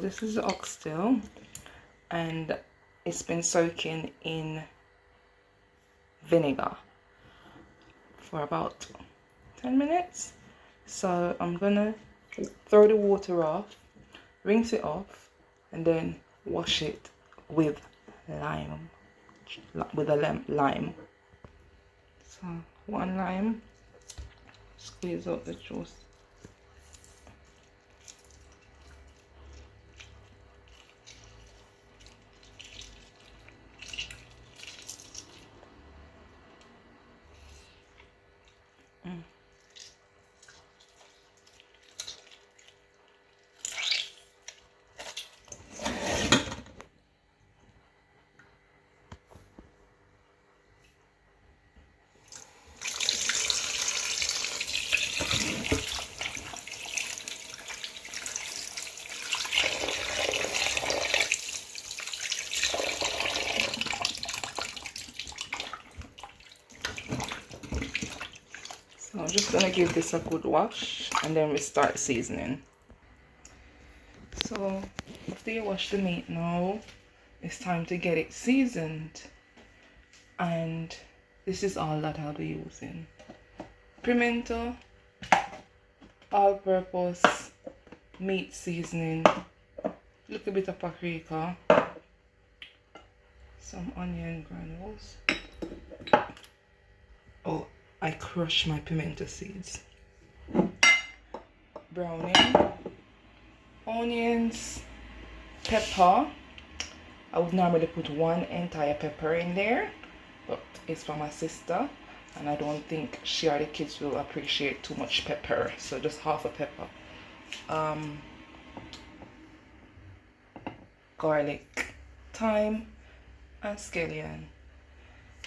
this is the oxtail, and it's been soaking in vinegar for about 10 minutes. So I'm gonna throw the water off, rinse it off, and then wash it with lime, lime. So 1 lime, squeeze out the juice. So I'm just gonna give this a good wash and then we start seasoning. So after you wash the meat now, it's time to get it seasoned. And this is all that I'll be using: pimento, all-purpose meat seasoning, little bit of paprika, some onion granules. Oh, I crushed my pimento seeds. Browning, onions, pepper. I would normally put 1 entire pepper in there, but it's for my sister and I don't think she or the kids will appreciate too much pepper, so just half a pepper. Garlic, thyme, and scallion.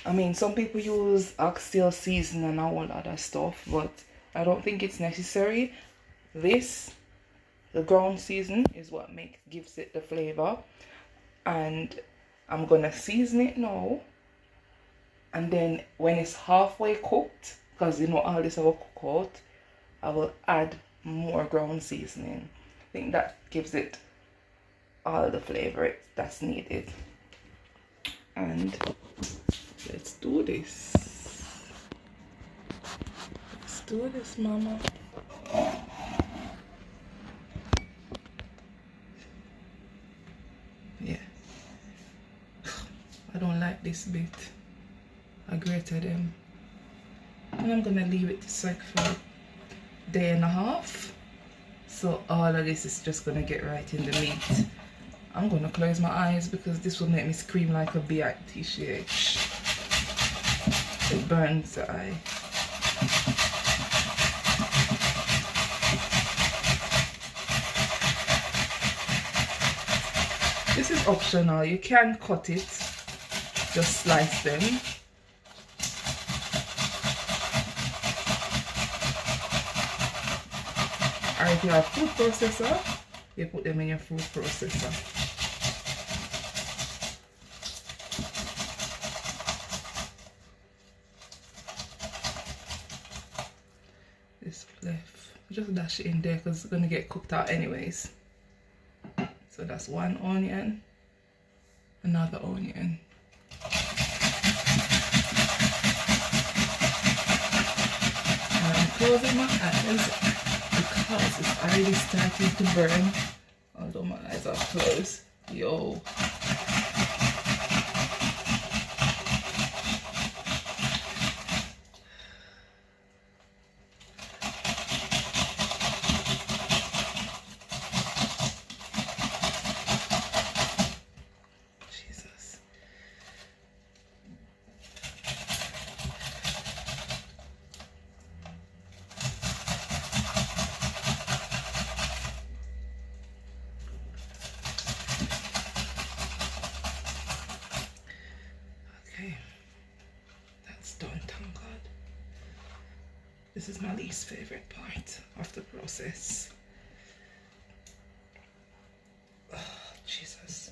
I mean, some people use oxtail season and all other stuff, but I don't think it's necessary. This, the ground season, is what gives it the flavor. And I'm gonna season it now, and then when it's halfway cooked, because you know all this I will cook out, I will add more ground seasoning. I think that gives it all the flavor that's needed. And let's do this. Let's do this, mama. Yeah. I don't like this bit. I grated them. And I'm gonna leave it to soak for a day and a half. So all of this is just gonna get right in the meat. I'm gonna close my eyes because this will make me scream like a bitch. It burns the eye. This is optional. You can cut it, just slice them. Or if you have food processor, you put them in your food processor. This left, just dash it in there because it's gonna get cooked out anyways. So that's 1 onion, another onion. And I'm closing my eyes because it's already starting to burn, although my eyes are closed. Yo. This is my least favorite part of the process. Oh, Jesus.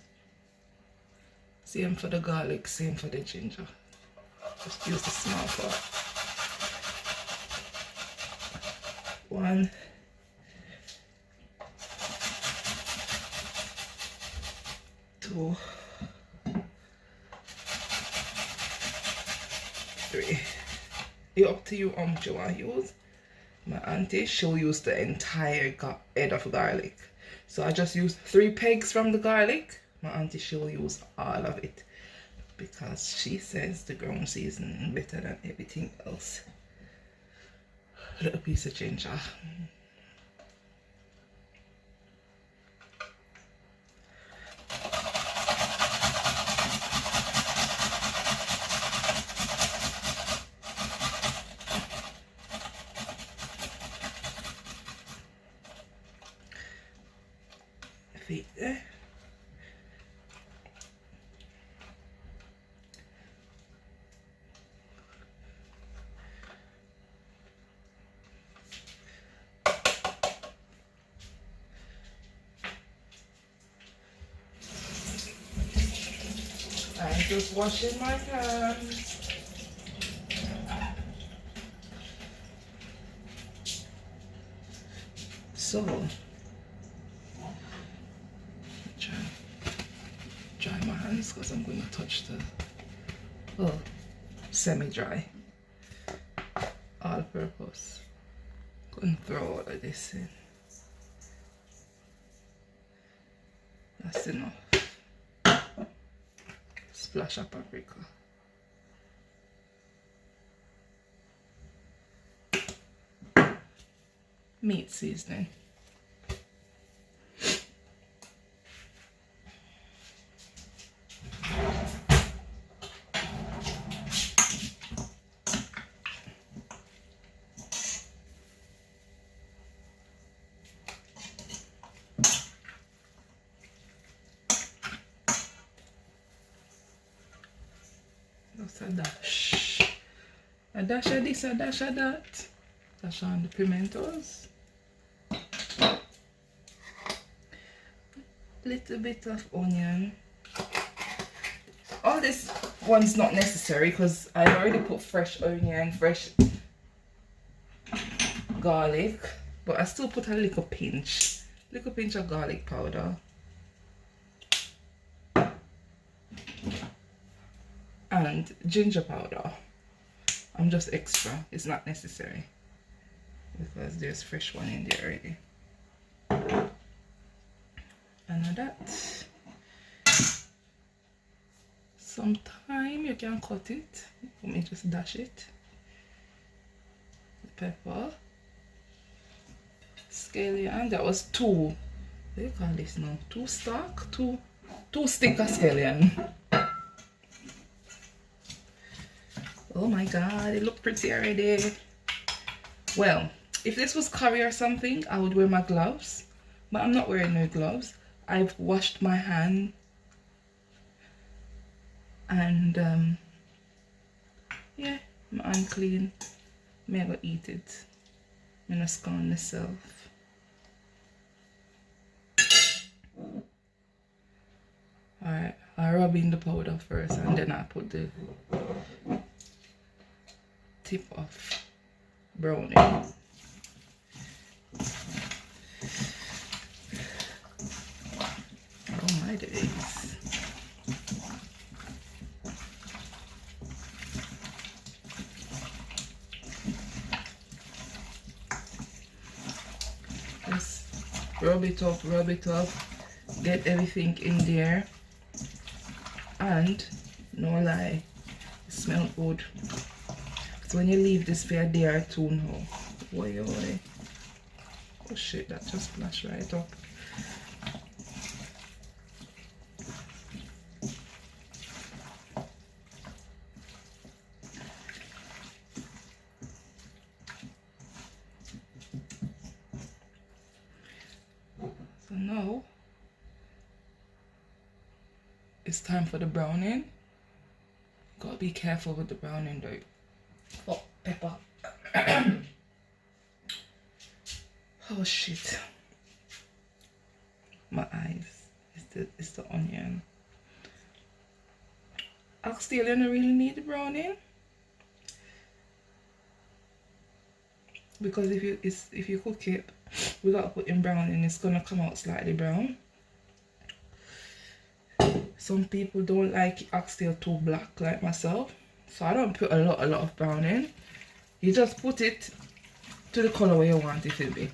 Same for the garlic, same for the ginger. Just use the small part. 1. 2, 3. It's up to you how much you want to use. My auntie, she'll use the entire head of garlic. So I just use 3 pegs from the garlic. My auntie, she'll use all of it because she says the ground seasoning better than everything else. A little piece of ginger. Feet there. I'm just washing my hands. So, dry my hands because I'm going to touch the semi-dry all-purpose. Going to throw all of this in. That's enough. Splash of paprika. Meat seasoning. Just a dash. A dash of this, a dash of that. Dash on the pimentos. Little bit of onion. All this one's not necessary because I already put fresh onion, fresh garlic, but I still put a little pinch of garlic powder. And ginger powder. I'm just extra, it's not necessary because there's fresh one in there already. And that. Sometime you can cut it. Let me just dash it. The pepper. Scallion. That was 2. What do you call this now? 2 stalk? 2 stick of scallion. Oh my god, it looked pretty already. Well, if this was curry or something, I would wear my gloves. But I'm not wearing no gloves. I've washed my hand. And yeah, I'm unclean. I'm gonna eat it. I'm gonna scorn myself. Alright, I rub in the powder first and then I put the tip of browning. Oh my days. Just rub it up, get everything in there, and no lie, it smells good. So when you leave this for a day or 2 now, boy, oh shit, that just splashed right up. So now it's time for the browning. Gotta be careful with the browning though. Oh, pepper. Oh shit. My eyes. It's the onion. Oxtail, you don't really need the browning. Because if you cook it without putting browning, it's gonna come out slightly brown. Some people don't like oxtail too black like myself, so I don't put a lot of brown in. You just put it to the color where you want it to be.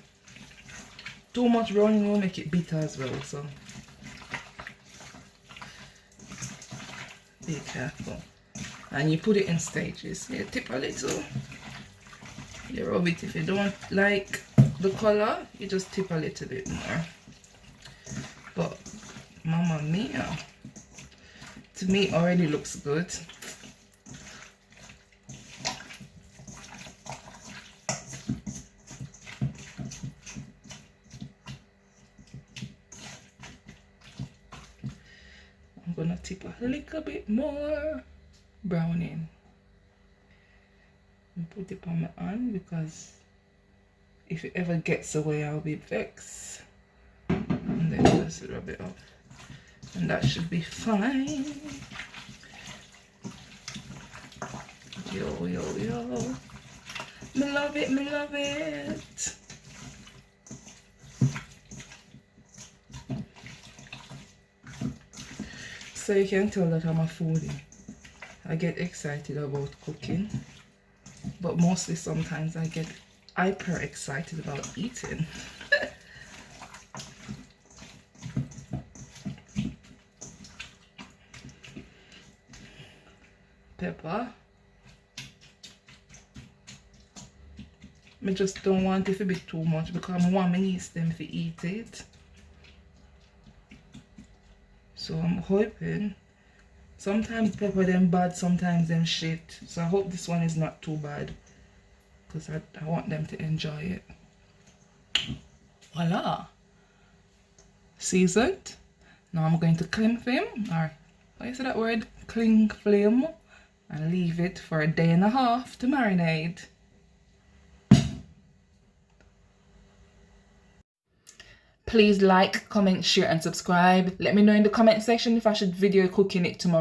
Too much browning will make it bitter as well, so be careful. And you put it in stages. You tip a little, you rub it. If you don't like the color, you just tip a little bit more. But Mamma Mia, to me it already looks good. I'm gonna tip a little bit more browning and put it on my hand, because if it ever gets away I'll be vexed. And then just rub it off, and that should be fine. Yo, yo, yo. Me love it, me love it. So you can tell that I'm a foodie. I get excited about cooking, but mostly sometimes I get hyper excited about eating. Pepper. I just don't want it to be too much, because I want my niece them to eat it. So I'm hoping. Sometimes pepper them bad, sometimes them shit. So I hope this one is not too bad, because I want them to enjoy it. Voila. Seasoned. Now I'm going to cling film, or what is that word? Cling flame, and leave it for a day and a half to marinate. Please like, comment, share and subscribe. Let me know in the comment section if I should video cooking it tomorrow.